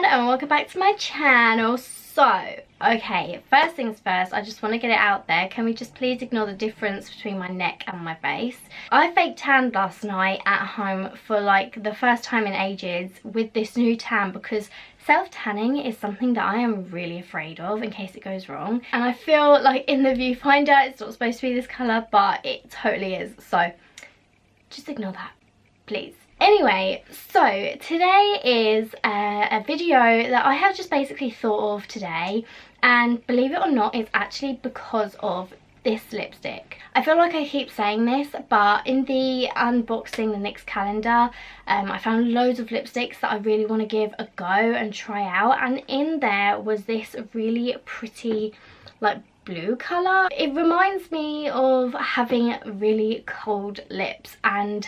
and welcome back to my channel. So, okay, first things first, I just want to get it out there. Can we just please ignore the difference between my neck and my face? I fake tanned last night at home for like the first time in ages with this new tan because self-tanning is something that I am really afraid of in case it goes wrong. And I feel like in the viewfinder it's not supposed to be this colour, but it totally is. So, just ignore that, please. Anyway, so today is a video that I have just basically thought of today, and believe it or not, it's actually because of this lipstick. I feel like I keep saying this, but in the unboxing the NYX calendar, I found loads of lipsticks that I really want to give a go and try out, and in there was this really pretty like blue colour. It reminds me of having really cold lips, and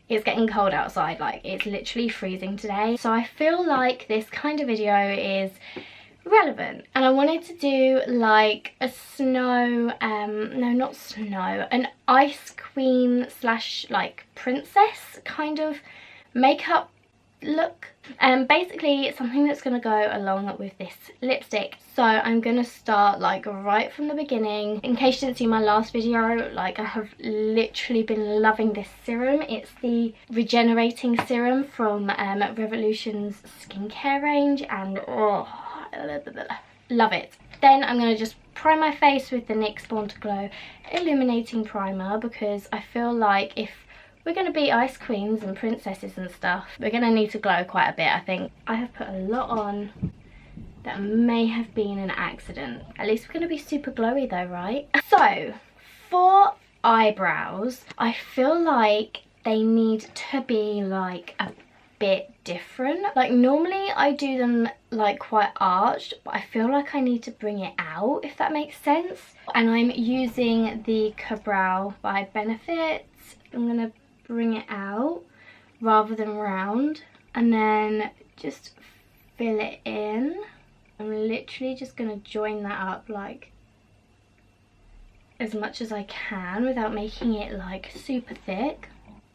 it's getting cold outside, like it's literally freezing today. So I feel like this kind of video is relevant, and I wanted to do like a snow, no not snow, an ice queen slash like princess kind of makeup look. Basically something that's going to go along with this lipstick. So I'm going to start like right from the beginning. In case you didn't see my last video, like I have literally been loving this serum. It's the regenerating serum from Revolution's skincare range, and oh, love it. Then I'm going to just prime my face with the NYX Born to Glow illuminating primer, because I feel like if we're going to be ice queens and princesses and stuff, we're going to need to glow quite a bit. I think I have put a lot on that may have been an accident. At least we're going to be super glowy though, right? So, for eyebrows, I feel like they need to be like a bit different. Like normally I do them like quite arched, but I feel like I need to bring it out, if that makes sense. And I'm using the Brow by Benefit. I'm going to bring it out rather than round, and then just fill it in. I'm literally just going to join that up like as much as I can without making it like super thick.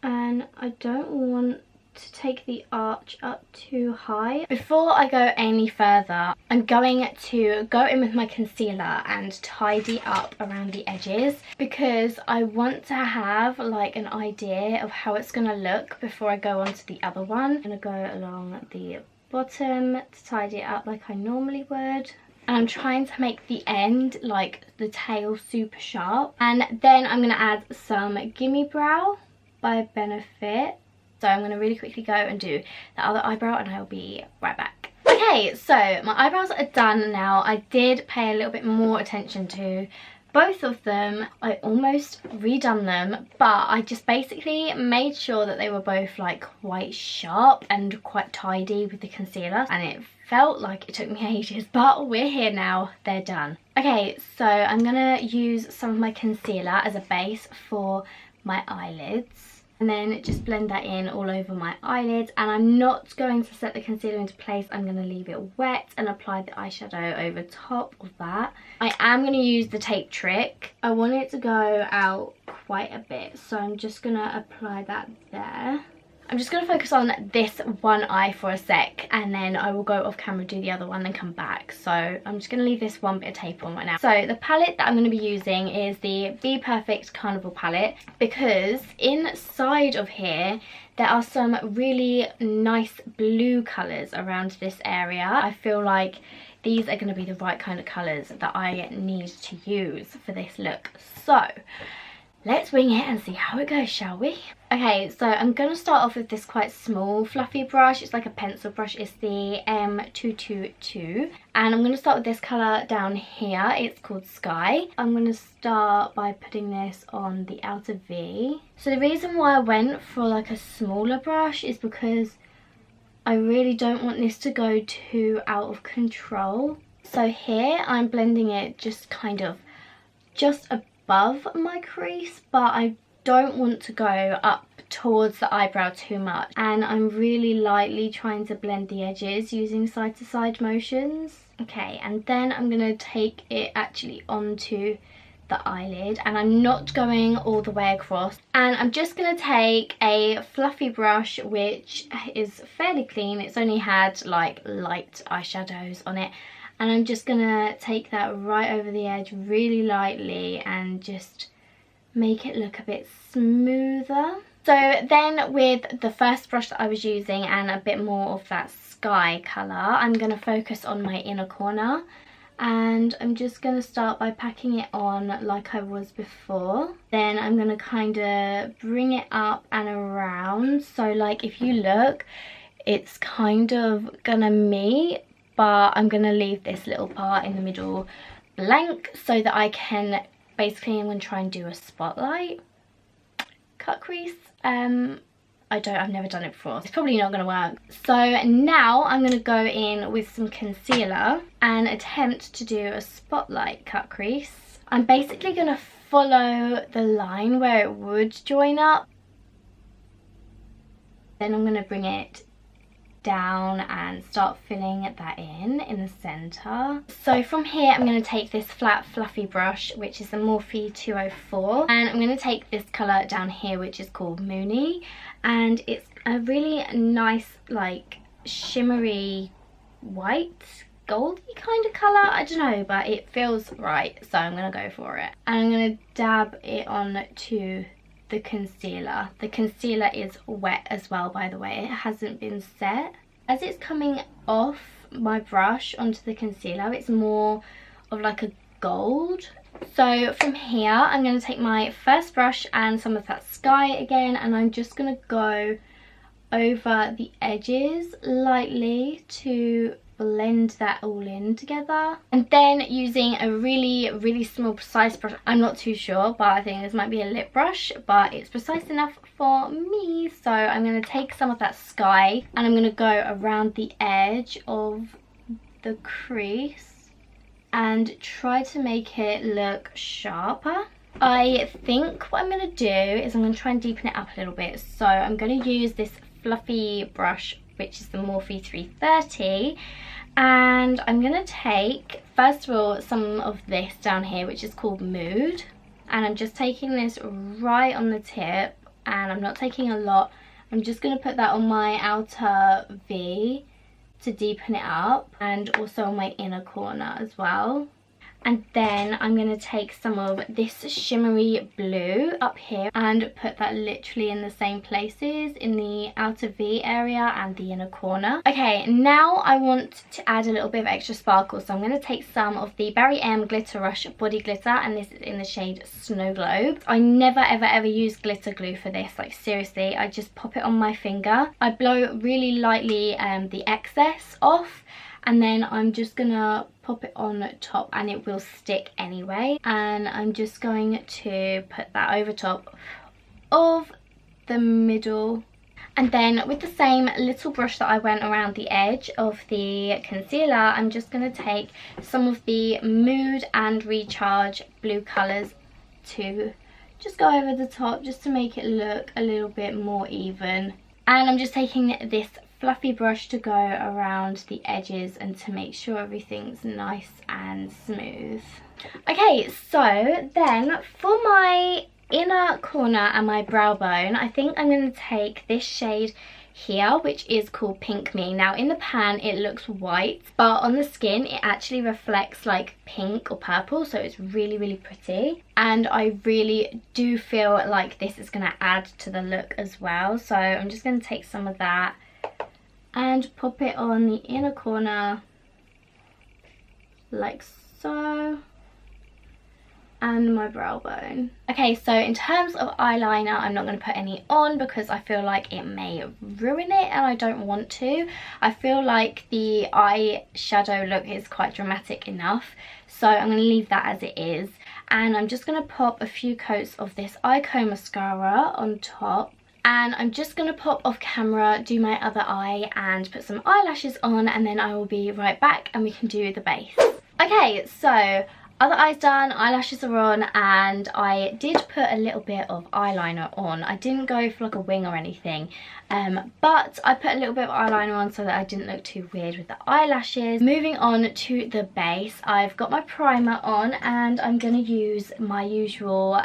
And I don't want to take the arch up too high. Before I go any further, I'm going to go in with my concealer and tidy up around the edges, because I want to have like an idea of how it's going to look before I go on to the other one. I'm going to go along the bottom to tidy it up like I normally would. And I'm trying to make the end, like the tail, super sharp. And then I'm going to add some Gimme Brow by Benefit. So I'm going to really quickly go and do the other eyebrow, and I'll be right back. Okay, so my eyebrows are done now. I did pay a little bit more attention to both of them. I almost redone them, but I just basically made sure that they were both like quite sharp and quite tidy with the concealer, and it felt like it took me ages, but we're here now, they're done. Okay, so I'm going to use some of my concealer as a base for my eyelids, and then just blend that in all over my eyelids. And I'm not going to set the concealer into place. I'm going to leave it wet and apply the eyeshadow over top of that. I am going to use the tape trick. I want it to go out quite a bit, so I'm just going to apply that there. I'm just going to focus on this one eye for a sec, and then I will go off camera, do the other one, then come back. So I'm just going to leave this one bit of tape on right now. So the palette that I'm going to be using is the Be Perfect Carnival palette, because inside of here there are some really nice blue colours around this area. I feel like these are going to be the right kind of colours that I need to use for this look. So let's wing it and see how it goes, shall we? Okay, so I'm going to start off with this quite small fluffy brush. It's like a pencil brush. It's the M222. And I'm going to start with this colour down here. It's called Sky. I'm going to start by putting this on the outer V. So the reason why I went for like a smaller brush is because I really don't want this to go too out of control. So here I'm blending it just kind of just above my crease, but I don't want to go up towards the eyebrow too much, and I'm really lightly trying to blend the edges using side to side motions. Okay, and then I'm going to take it actually onto the eyelid, and I'm not going all the way across. And I'm just going to take a fluffy brush which is fairly clean. It's only had like light eyeshadows on it, and I'm just going to take that right over the edge really lightly and just make it look a bit smoother. So then with the first brush that I was using and a bit more of that sky colour, I'm going to focus on my inner corner, and I'm just going to start by packing it on like I was before. Then I'm going to kind of bring it up and around, so like if you look, it's kind of going to meet, but I'm going to leave this little part in the middle blank so that I can, basically I'm going to try and do a spotlight cut crease. I've never done it before. It's probably not going to work. So now I'm going to go in with some concealer and attempt to do a spotlight cut crease. I'm basically going to follow the line where it would join up. Then I'm going to bring it down and start filling that in the center. So from here I'm going to take this flat fluffy brush, which is the Morphe 204, and I'm going to take this color down here, which is called Moony, and it's a really nice like shimmery white goldy kind of color. I don't know, but it feels right, so I'm going to go for it. And I'm going to dab it on to the concealer. The concealer is wet as well, by the way. It hasn't been set. As it's coming off my brush onto the concealer, it's more of like a gold. So from here I'm going to take my first brush and some of that sky again, and I'm just going to go over the edges lightly to blend that all in together. And then using a really small precise brush, I'm not too sure, but I think this might be a lip brush, but it's precise enough for me. So I'm going to take some of that sky and I'm going to go around the edge of the crease and try to make it look sharper. I think what I'm going to do is I'm going to try and deepen it up a little bit. So I'm going to use this fluffy brush, which is the Morphe 330, and I'm going to take, first of all, some of this down here, which is called Mood, and I'm just taking this right on the tip, and I'm not taking a lot. I'm just going to put that on my outer V to deepen it up, and also on my inner corner as well. And then I'm going to take some of this shimmery blue up here and put that literally in the same places, in the outer V area and the inner corner. Okay, now I want to add a little bit of extra sparkle, so I'm going to take some of the Barry M Glitter Rush Body Glitter, and this is in the shade Snow Globe. I never ever use glitter glue for this, like seriously. I just pop it on my finger. I blow really lightly the excess off, and then I'm just gonna pop it on top, and it will stick anyway. And I'm just going to put that over top of the middle. And then with the same little brush that I went around the edge of the concealer, I'm just gonna take some of the Mood and Recharge blue colors to just go over the top, just to make it look a little bit more even. And I'm just taking this fluffy brush to go around the edges and to make sure everything's nice and smooth. Okay, so then for my inner corner and my brow bone, I think I'm going to take this shade here, which is called Pink Me. Now in the pan it looks white, but on the skin it actually reflects like pink or purple, so it's really pretty, and I really do feel like this is going to add to the look as well. So I'm just going to take some of that and pop it on the inner corner like so, and my brow bone. Okay, so in terms of eyeliner, I'm not going to put any on because I feel like it may ruin it, and I don't want to. I feel like the eyeshadow look is quite dramatic enough, so I'm going to leave that as it is. And I'm just going to pop a few coats of this Eyeko mascara on top. And I'm just going to pop off camera, do my other eye and put some eyelashes on, and then I will be right back and we can do the base. Okay, so Other eyes done, eyelashes are on, and I did put a little bit of eyeliner on. I didn't go for like a wing or anything, but I put a little bit of eyeliner on so that I didn't look too weird with the eyelashes. Moving on to the base, I've got my primer on, and I'm going to use my usual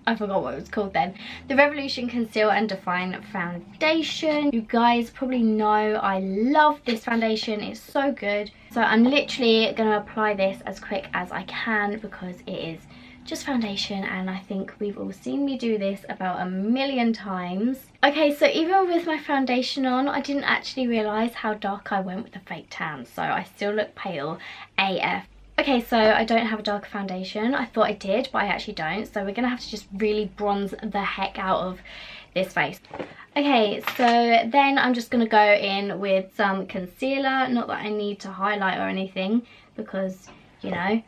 I forgot what it was called then. The Revolution Conceal and Define Foundation. You guys probably know I love this foundation. It's so good. So I'm literally going to apply this as quick as I can because it is just foundation, and I think we've all seen me do this about a million times. Okay, so even with my foundation on, I didn't actually realise how dark I went with the fake tan, so I still look pale AF. Okay, so I don't have a dark foundation. I thought I did, but I actually don't. So we're going to have to just really bronze the heck out of this face. Okay, so then I'm just going to go in with some concealer. Not that I need to highlight or anything because, you know,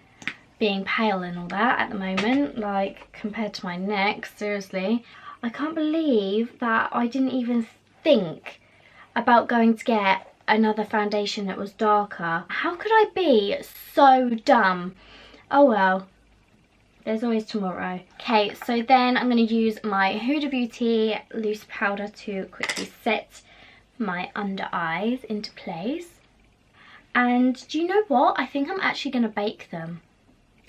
being pale and all that at the moment, like compared to my neck, seriously. I can't believe that I didn't even think about going to get another foundation that was darker. How could I be so dumb? Oh well, there's always tomorrow. Okay, so then I'm going to use my Huda Beauty loose powder to quickly set my under eyes into place. And do you know what? I think I'm actually going to bake them.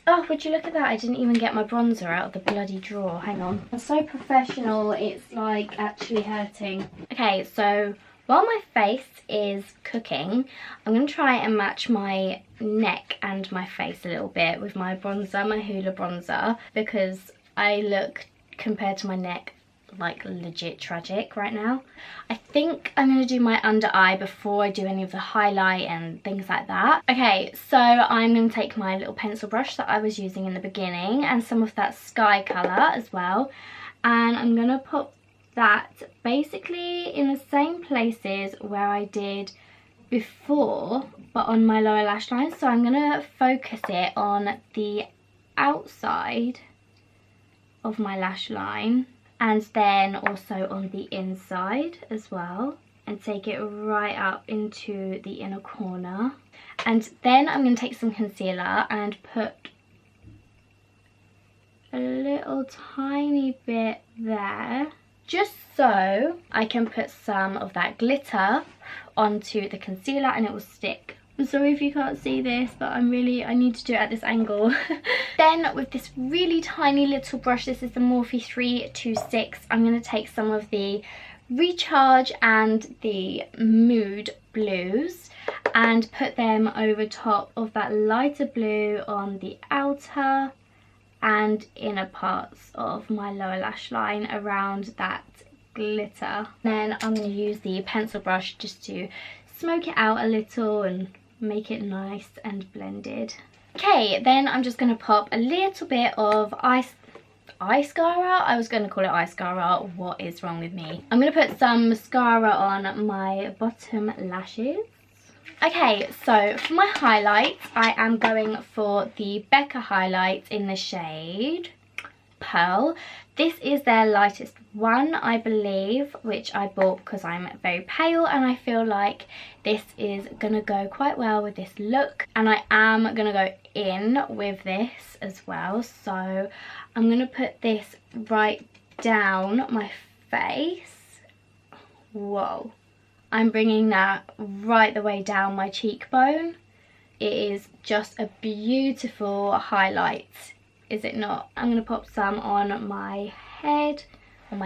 Oh, would you look at that? I didn't even get my bronzer out of the bloody drawer. Hang on. I'm so professional, it's like actually hurting. Okay, so while my face is cooking, I'm going to try and match my neck and my face a little bit with my bronzer, my Hoola bronzer, because I look, compared to my neck, like legit tragic right now. I think I'm going to do my under eye before I do any of the highlight and things like that. Okay, so I'm going to take my little pencil brush that I was using in the beginning and some of that sky colour as well, and I'm going to pop that basically in the same places where I did before, but on my lower lash line. So I'm going to focus it on the outside of my lash line and then also on the inside as well, and take it right up into the inner corner. And then I'm going to take some concealer and put a little tiny bit there, just so I can put some of that glitter onto the concealer and it will stick. I'm sorry if you can't see this, but I need to do it at this angle. Then with this really tiny little brush, this is the Morphe 326, I'm going to take some of the Recharge and the Mood blues and put them over top of that lighter blue on the outer and inner parts of my lower lash line around that glitter. Then I'm going to use the pencil brush just to smoke it out a little and make it nice and blended. Okay, then I'm just going to pop a little bit of eye mascara. I was going to call it eye mascara. What is wrong with me? I'm going to put some mascara on my bottom lashes. Okay, so for my highlights, I am going for the Becca highlights in the shade Pearl. This is their lightest one, I believe, which I bought because I'm very pale and I feel like this is going to go quite well with this look. And I am going to go in with this as well. So I'm going to put this right down my face. Whoa. I'm bringing that right the way down my cheekbone. It is just a beautiful highlight, is it not? I'm going to pop some on my head, on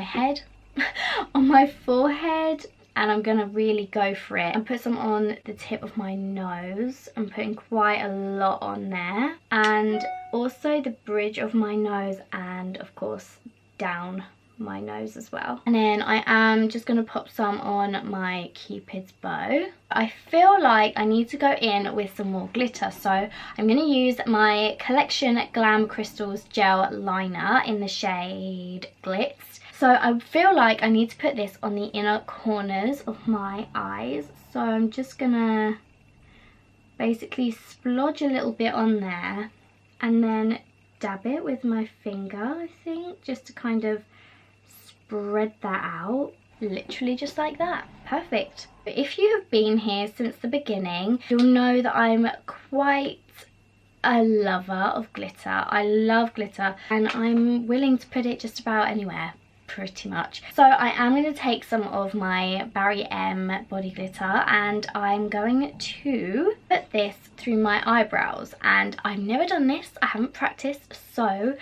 my forehead, and I'm going to really go for it. And put some on the tip of my nose. I'm putting quite a lot on there. And also the bridge of my nose and, of course, down my nose as well. And then I am just going to pop some on my Cupid's bow. I feel like I need to go in with some more glitter, so I'm going to use my Collection Glam Crystals Gel Liner in the shade Glitz. So I feel like I need to put this on the inner corners of my eyes, so I'm just going to basically splodge a little bit on there and then dab it with my finger, I think, just to kind of spread that out, literally just like that. Perfect. If you have been here since the beginning, you'll know that I'm quite a lover of glitter. I love glitter and I'm willing to put it just about anywhere, pretty much. So I am going to take some of my Barry M body glitter and I'm going to put this through my eyebrows, and I've never done this, I haven't practiced, so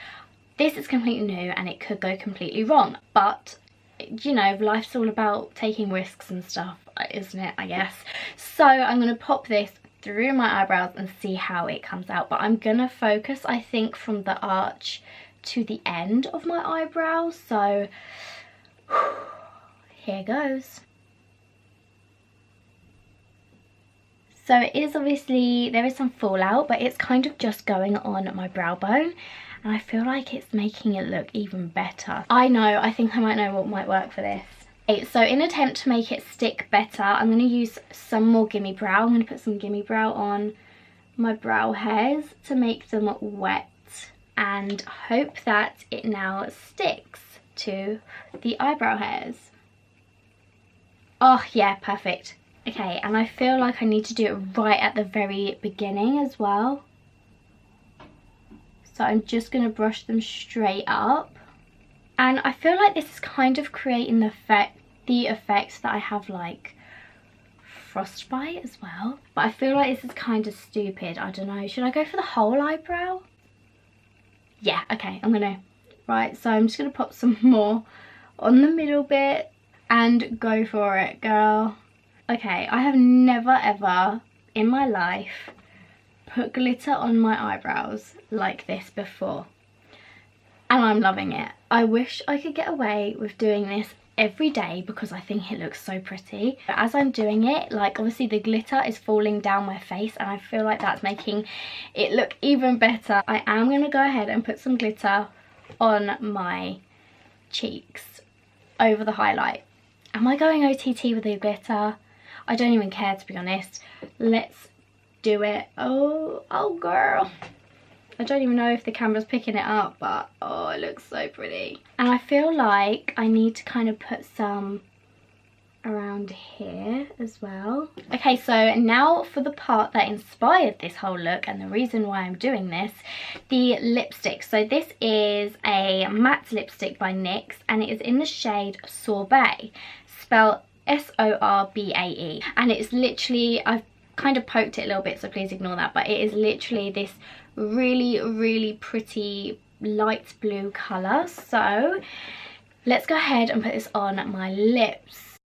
this is completely new and it could go completely wrong, but you know, life's all about taking risks and stuff, isn't it, I guess. So I'm going to pop this through my eyebrows and see how it comes out, but I'm going to focus, I think, from the arch to the end of my eyebrows, so here goes. So it is obviously, there is some fallout, but it's kind of just going on my brow bone. And I feel like it's making it look even better. I know, I think I might know what might work for this. Okay, so in an attempt to make it stick better, I'm going to use some more Gimme Brow. I'm going to put some Gimme Brow on my brow hairs to make them wet and hope that it now sticks to the eyebrow hairs. Oh yeah, perfect. Okay, and I feel like I need to do it right at the very beginning as well. So I'm just going to brush them straight up. And I feel like this is kind of creating the effect that I have like frostbite as well. But I feel like this is kind of stupid. I don't know. Should I go for the whole eyebrow? Yeah, okay, I'm going to. Right, so I'm just going to pop some more on the middle bit and go for it, girl. Okay, I have never ever in my life put glitter on my eyebrows like this before, and I'm loving it. I wish I could get away with doing this every day because I think it looks so pretty. But as I'm doing it, like obviously the glitter is falling down my face and I feel like that's making it look even better. I am going to go ahead and put some glitter on my cheeks over the highlight. Am I going OTT with the glitter? I don't even care, to be honest. Let's do it. Oh girl. I don't even know if the camera's picking it up, but oh, it looks so pretty. And I feel like I need to kind of put some around here as well. Okay, so now for the part that inspired this whole look and the reason why I'm doing this, the lipstick. So this is a matte lipstick by NYX and it is in the shade Sorbet, spelled S-O-R-B-A-E, and it's literally, I've kind of poked it a little bit, so please ignore that, but it is literally this really pretty light blue colour. So let's go ahead and put this on my lips.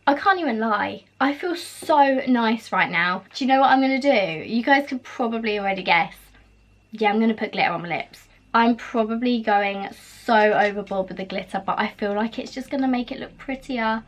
I can't even lie, I feel so nice right now. Do you know what I'm going to do? You guys could probably already guess. Yeah, I'm going to put glitter on my lips. I'm probably going so overboard with the glitter, but I feel like it's just going to make it look prettier.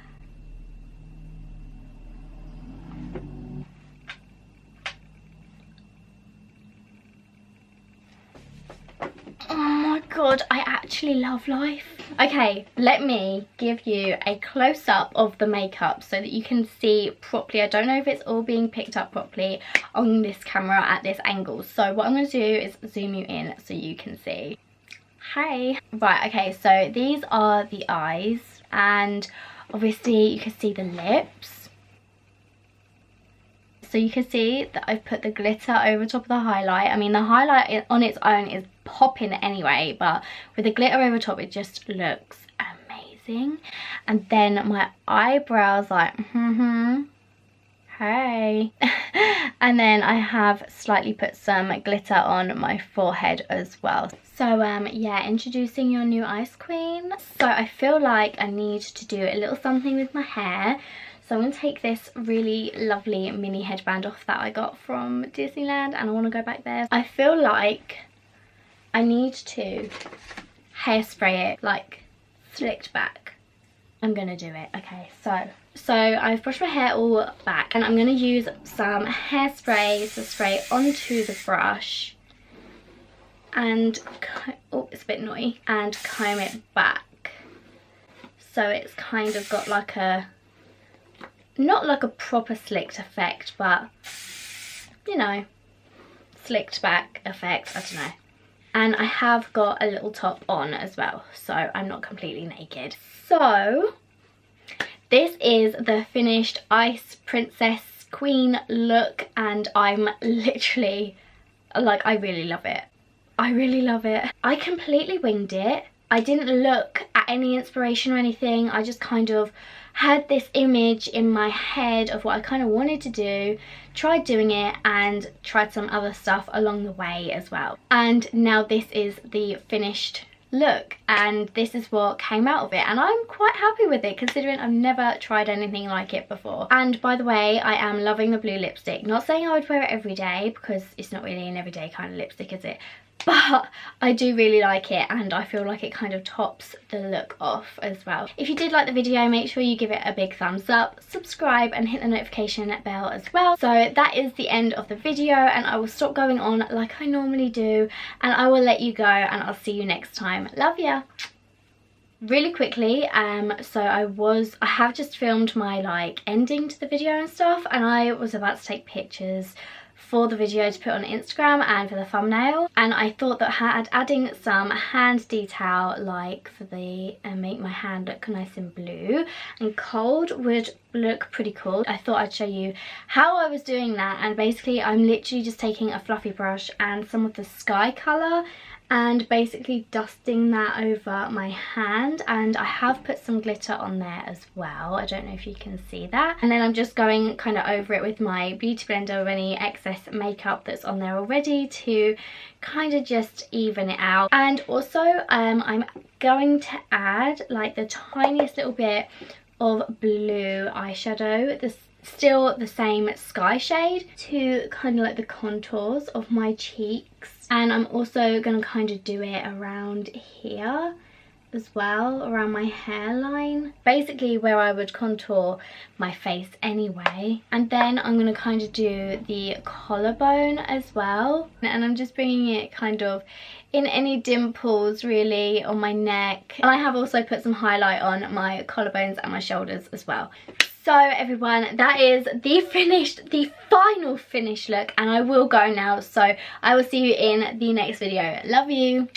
Oh my god, I actually love life. Okay, let me give you a close-up of the makeup so that you can see properly. I don't know if it's all being picked up properly on this camera at this angle. So what I'm going to do is zoom you in so you can see. Hi. Right, okay, so these are the eyes and obviously you can see the lips. So you can see that I've put the glitter over top of the highlight. I mean, the highlight on its own is popping anyway, but with the glitter over top, it just looks amazing. And then my eyebrows, like, hey. And then I have slightly put some glitter on my forehead as well. So yeah, introducing your new ice queen. So I feel like I need to do a little something with my hair. So I'm going to take this really lovely mini headband off that I got from Disneyland and I want to go back there. I feel like I need to hairspray it, like slicked back. I'm going to do it. Okay, so I've brushed my hair all back and I'm going to use some hairspray to spray onto the brush and, oh, it's a bit naughty, and comb it back. So it's kind of got like a, not like a proper slicked effect, but you know, slicked back effect, I don't know. And I have got a little top on as well, so I'm not completely naked. So This is the finished Ice Princess Queen look, and I'm literally, like, I really love it. I really love it. I completely winged it. I didn't look at any inspiration or anything. I just kind of had this image in my head of what I kind of wanted to do, tried doing it, and tried some other stuff along the way as well. And now this is the finished look, and this is what came out of it, and I'm quite happy with it considering I've never tried anything like it before. And by the way, I am loving the blue lipstick. Not saying I would wear it every day because it's not really an everyday kind of lipstick, is it? But I do really like it, and I feel like it kind of tops the look off as well. If you did like the video, make sure you give it a big thumbs up, subscribe, and hit the notification bell as well. So that is the end of the video, and I will stop going on like I normally do, and I will let you go, and I'll see you next time. Love ya. Really quickly, so I have just filmed my like ending to the video and stuff, and I was about to take pictures for the video to put on Instagram and for the thumbnail, and I thought that adding some hand detail like for the make my hand look nice and blue and cold would look pretty cool. I thought I'd show you how I was doing that, and basically I'm literally just taking a fluffy brush and some of the sky colour and basically dusting that over my hand, and I have put some glitter on there as well. I don't know if you can see that. And then I'm just going kind of over it with my beauty blender of any excess makeup that's on there already to kind of just even it out. And also I'm going to add like the tiniest little bit of blue eyeshadow, still the same sky shade, to kind of like the contours of my cheeks. And I'm also going to kind of do it around here as well, around my hairline, basically where I would contour my face anyway. And then I'm going to kind of do the collarbone as well, and I'm just bringing it kind of in any dimples really on my neck. And I have also put some highlight on my collarbones and my shoulders as well. So everyone, that is the final finished look, and I will go now, so I will see you in the next video. Love you.